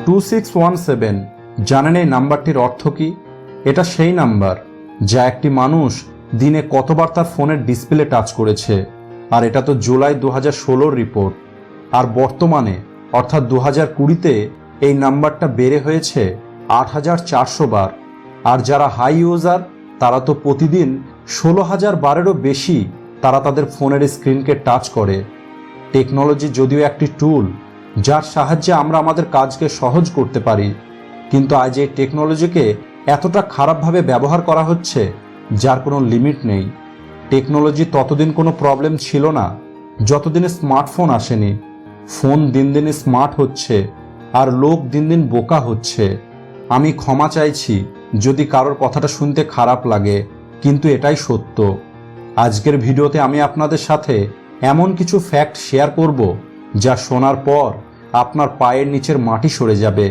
2617 জানেন এই নাম্বারটির অর্থ কি? এটা সেই নাম্বার যা একটি মানুষ দিনে কতবার তার ফোনের ডিসপ্লে টাচ করেছে। আর এটা তো জুলাই 2016 রিপোর্ট। আর বর্তমানে অর্থাৎ 2020-তে এই নাম্বারটা বেড়ে হয়েছে 8400 বার। আর যারা হাই ইউজার তারা তো প্রতিদিন 16000 বারেরও বেশি তারা তাদের ফোনের স্ক্রিনকে টাচ করে। টেকনোলজি যদিও একটি টুল যার সাহায্যে আমরা আমাদের কাজকে সহজ করতে পারি, কিন্তু আজ এই টেকনোলজিকে এতটা খারাপভাবে ব্যবহার করা হচ্ছে যার কোনো লিমিট নেই। টেকনোলজি ততদিন কোনো প্রবলেম ছিল না যতদিনে স্মার্টফোন আসেনি। ফোন দিন দিন স্মার্ট হচ্ছে আর লোক দিন দিন বোকা হচ্ছে। আমি ক্ষমা চাইছি যদি কারোর কথাটা শুনতে খারাপ লাগে, কিন্তু এটাই সত্য। আজকের ভিডিওতে আমি আপনাদের সাথে এমন কিছু ফ্যাক্ট শেয়ার করব যা শোনার পর আপনার পায়ের নিচের মাটি সরে যাবে।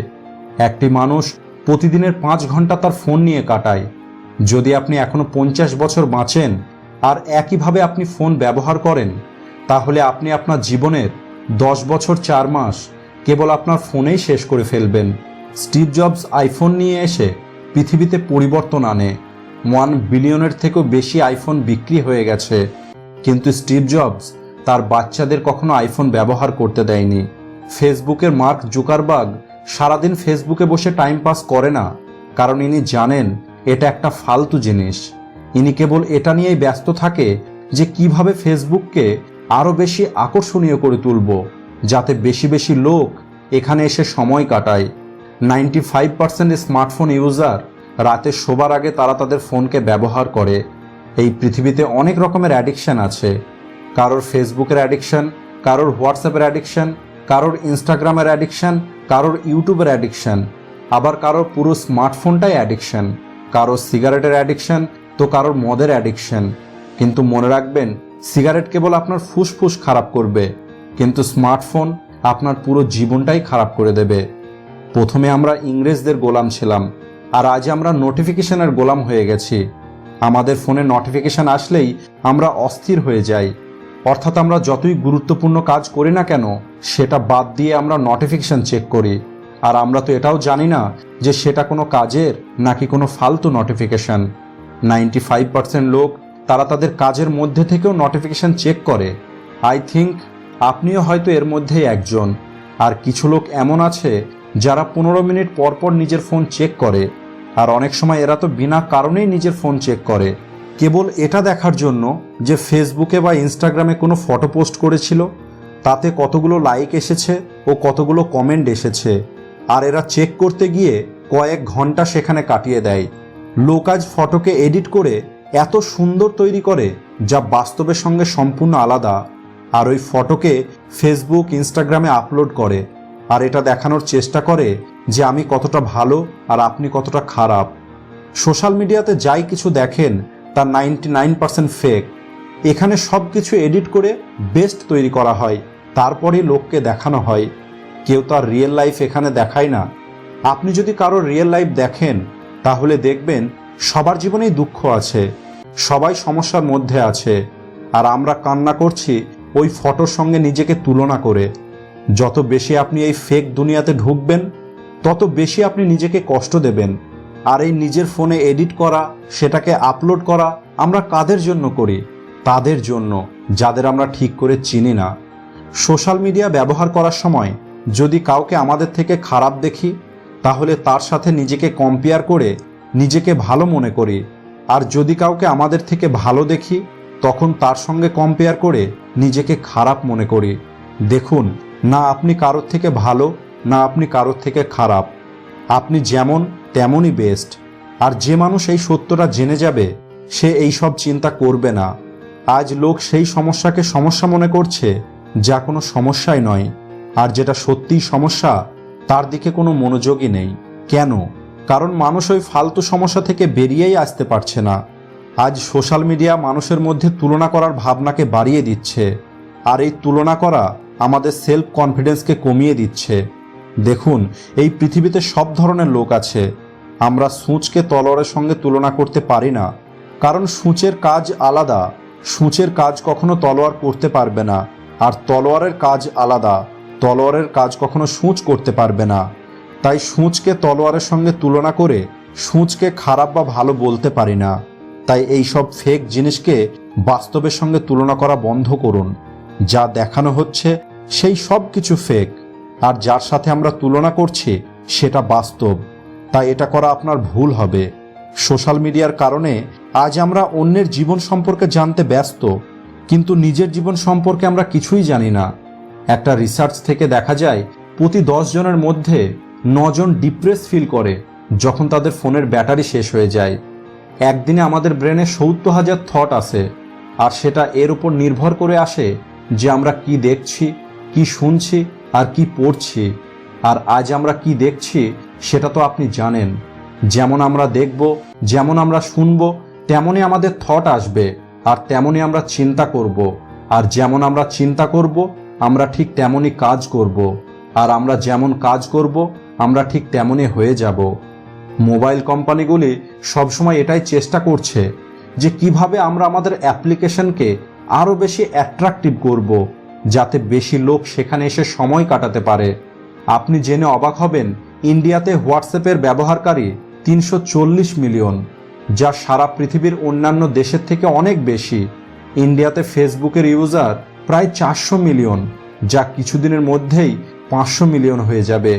একটি মানুষ প্রতিদিনের 5 ঘন্টা তার ফোন নিয়ে কাটায়। যদি আপনি এখনো 50 বছর বাঁচেন আর একইভাবে আপনি ফোন ব্যবহার করেন, তাহলে আপনি আপনার জীবনের 10 বছর 4 মাস কেবল আপনার ফোনেই শেষ করে ফেলবেন। স্টিভ জবস আইফোন নিয়ে এসে পৃথিবীতে পরিবর্তন আনে। 1 বিলিয়নের থেকেও বেশি আইফোন বিক্রি হয়ে গেছে, কিন্তু স্টিভ জবস তার বাচ্চাদের কখনো আইফোন ব্যবহার করতে দেয়নি। ফেসবুকের মার্ক জুকারবার্গ সারাদিন ফেসবুকে বসে টাইম পাস করে না, কারণ ইনি জানেন এটা একটা ফালতু জিনিস। ইনি কেবল এটা নিয়েই ব্যস্ত থাকে যে কিভাবে ফেসবুককে আরও বেশি আকর্ষণীয় করে তুলব, যাতে বেশি বেশি লোক এখানে এসে সময় কাটায়। 95% স্মার্টফোন ইউজার রাতে শোবার আগে তারা তাদের ফোনকে ব্যবহার করে। এই পৃথিবীতে অনেক রকমের অ্যাডিকশান আছে। কারোর ফেসবুকের অ্যাডিকশান, কারোর হোয়াটসঅ্যাপের অ্যাডিকশান, কারোর ইনস্টাগ্রামের অ্যাডিকশান, কারোর ইউটিউবের অ্যাডিকশান, আবার কারোর পুরো স্মার্টফোনটাই অ্যাডিকশান। কারোর সিগারেটের অ্যাডিকশান, তো কারোর মদের অ্যাডিকশান। কিন্তু মনে রাখবেন, সিগারেট কেবল আপনার ফুসফুস খারাপ করবে, কিন্তু স্মার্টফোন আপনার পুরো জীবনটাই খারাপ করে দেবে। প্রথমে আমরা ইংরেজদের গোলাম ছিলাম, আর আজ আমরা নোটিফিকেশনের গোলাম হয়ে গেছি। আমাদের ফোনে নোটিফিকেশন আসলেই আমরা অস্থির হয়ে যাই। অর্থাৎ আমরা যতই গুরুত্বপূর্ণ কাজ করি না কেন, সেটা বাদ দিয়ে আমরা নোটিফিকেশন চেক করি। আর আমরা তো এটাও জানি না যে সেটা কোনো কাজের নাকি কোনো ফালতু নোটিফিকেশন। 95% লোক তারা তাদের কাজের মধ্যে থেকেও নোটিফিকেশন চেক করে। আই থিঙ্ক আপনিও হয়তো এর মধ্যেই একজন। আর কিছু লোক এমন আছে যারা 15 মিনিট পর পর নিজের ফোন চেক করে। আর অনেক সময় এরা তো বিনা কারণেই নিজের ফোন চেক করে, কেবল এটা দেখার জন্য যে ফেসবুকে বা ইনস্টাগ্রামে কোনো ফটো পোস্ট করেছিল, তাতে কতগুলো লাইক এসেছে ও কতগুলো কমেন্ট এসেছে। আর এরা চেক করতে গিয়ে কয়েক ঘন্টা সেখানে কাটিয়ে দেয়। লোক আজ ফটোকে এডিট করে এত সুন্দর তৈরি করে যা বাস্তবের সঙ্গে সম্পূর্ণ আলাদা, আর ওই ফটোকে ফেসবুক ইনস্টাগ্রামে আপলোড করে। আর এটা দেখানোর চেষ্টা করে যে আমি কতটা ভালো আর আপনি কতটা খারাপ। সোশ্যাল মিডিয়াতে যাই কিছু দেখেন তা 99% ফেক। এখানে সব কিছু এডিট করে বেস্ট তৈরি করা হয়, তারপরেই লোককে দেখানো হয়। কেউ তার রিয়েল লাইফ এখানে দেখায় না। আপনি যদি কারো রিয়েল লাইফ দেখেন, তাহলে দেখবেন সবার জীবনেই দুঃখ আছে, সবাই সমস্যার মধ্যে আছে। আর আমরা কান্না করছি ওই ফটোর সঙ্গে নিজেকে তুলনা করে। যত বেশি আপনি এই ফেক দুনিয়াতে ঢুকবেন, তত বেশি আপনি নিজেকে কষ্ট দেবেন। আর এই নিজের ফোনে এডিট করা, সেটাকে আপলোড করা আমরা কাদের জন্য করি? তাদের জন্য যাদের আমরা ঠিক করে চিনি না। সোশ্যাল মিডিয়া ব্যবহার করার সময় যদি কাউকে আমাদের থেকে খারাপ দেখি, তাহলে তার সাথে নিজেকে কম্পেয়ার করে নিজেকে ভালো মনে করি। আর যদি কাউকে আমাদের থেকে ভালো দেখি, তখন তার সঙ্গে কম্পেয়ার করে নিজেকে খারাপ মনে করি। দেখুন, না আপনি কারোর থেকে ভালো, না আপনি কারোর থেকে খারাপ। আপনি যেমন তেমনই বেস্ট। আর যে মানুষ এই সত্যটা জেনে যাবে, সে এই সব চিন্তা করবে না। আজ লোক সেই সমস্যাকে সমস্যা মনে করছে যা কোনো সমস্যাই নয়। আর যেটা সত্যিই সমস্যা, তার দিকে কোনো মনোযোগই নেই। কেন? কারণ মানুষ ওই ফালতু সমস্যা থেকে বেরিয়েই আসতে পারছে না। আজ সোশ্যাল মিডিয়া মানুষের মধ্যে তুলনা করার ভাবনাকে বাড়িয়ে দিচ্ছে। আর এই তুলনা করা আমাদের সেলফ কনফিডেন্সকে কমিয়ে দিচ্ছে। দেখুন, এই পৃথিবীতে সব ধরনের লোক আছে। আমরা সূঁচকে তলোয়ারের সঙ্গে তুলনা করতে পারি না, কারণ সূঁচের কাজ আলাদা। সূঁচের কাজ কখনো তলোয়ার করতে পারবে না, আর তলোয়ারের কাজ আলাদা। তলোয়ারের কাজ কখনো সূঁচ করতে পারবে না। তাই সূঁচকে তলোয়ারের সঙ্গে তুলনা করে সূঁচকে খারাপ বা ভালো বলতে পারি না। তাই এই সব ফেক জিনিসকে বাস্তবের সঙ্গে তুলনা করা বন্ধ করুন। যা দেখানো হচ্ছে সেই সব কিছু ফেক, আর যার সাথে আমরা তুলনা করছি সেটা বাস্তব। তাই এটা করা আপনার ভুল হবে। সোশ্যাল মিডিয়ার কারণে আজ আমরা অন্যের জীবন সম্পর্কে জানতে ব্যস্ত, কিন্তু নিজের জীবন সম্পর্কে আমরা কিছুই জানি না। একটা রিসার্চ থেকে দেখা যায় প্রতি 10 জনের মধ্যে 9 জন ডিপ্রেস ফিল করে যখন তাদের ফোনের ব্যাটারি শেষ হয়ে যায়। একদিনে আমাদের ব্রেনে 70,000 থট আসে, আর সেটা এর উপর নির্ভর করে আসে যে আমরা কি দেখছি, কি শুনছি আর কি পড়ছি। আর আজ আমরা কি দেখছি সেটা তো আপনি জানেন। যেমন আমরা দেখব, যেমন আমরা শুনব, তেমনই আমাদের থট আসবে, আর তেমনই আমরা চিন্তা করব। আর যেমন আমরা চিন্তা করব আমরা ঠিক তেমনই কাজ করব, আর আমরা যেমন কাজ করব আমরা ঠিক তেমনই হয়ে যাব। মোবাইল কোম্পানিগুলি সবসময় এটাই চেষ্টা করছে যে কিভাবে আমরা আমাদের অ্যাপ্লিকেশনকে আরও বেশি অ্যাট্রাকটিভ করব, যাতে বেশি লোক সেখানে এসে সময় কাটাতে পারে। আপনি জেনে অবাক হবেন, ইন্ডিয়াতে হোয়াটসঅ্যাপের ব্যবহারকারী 340 মিলিয়ন, যা সারা পৃথিবীর অন্যান্য দেশের থেকে অনেক বেশি। ইন্ডিয়াতে ফেসবুকের ইউজার প্রায় 400 মিলিয়ন, যা কিছুদিনের মধ্যেই 500 মিলিয়ন হয়ে যাবে।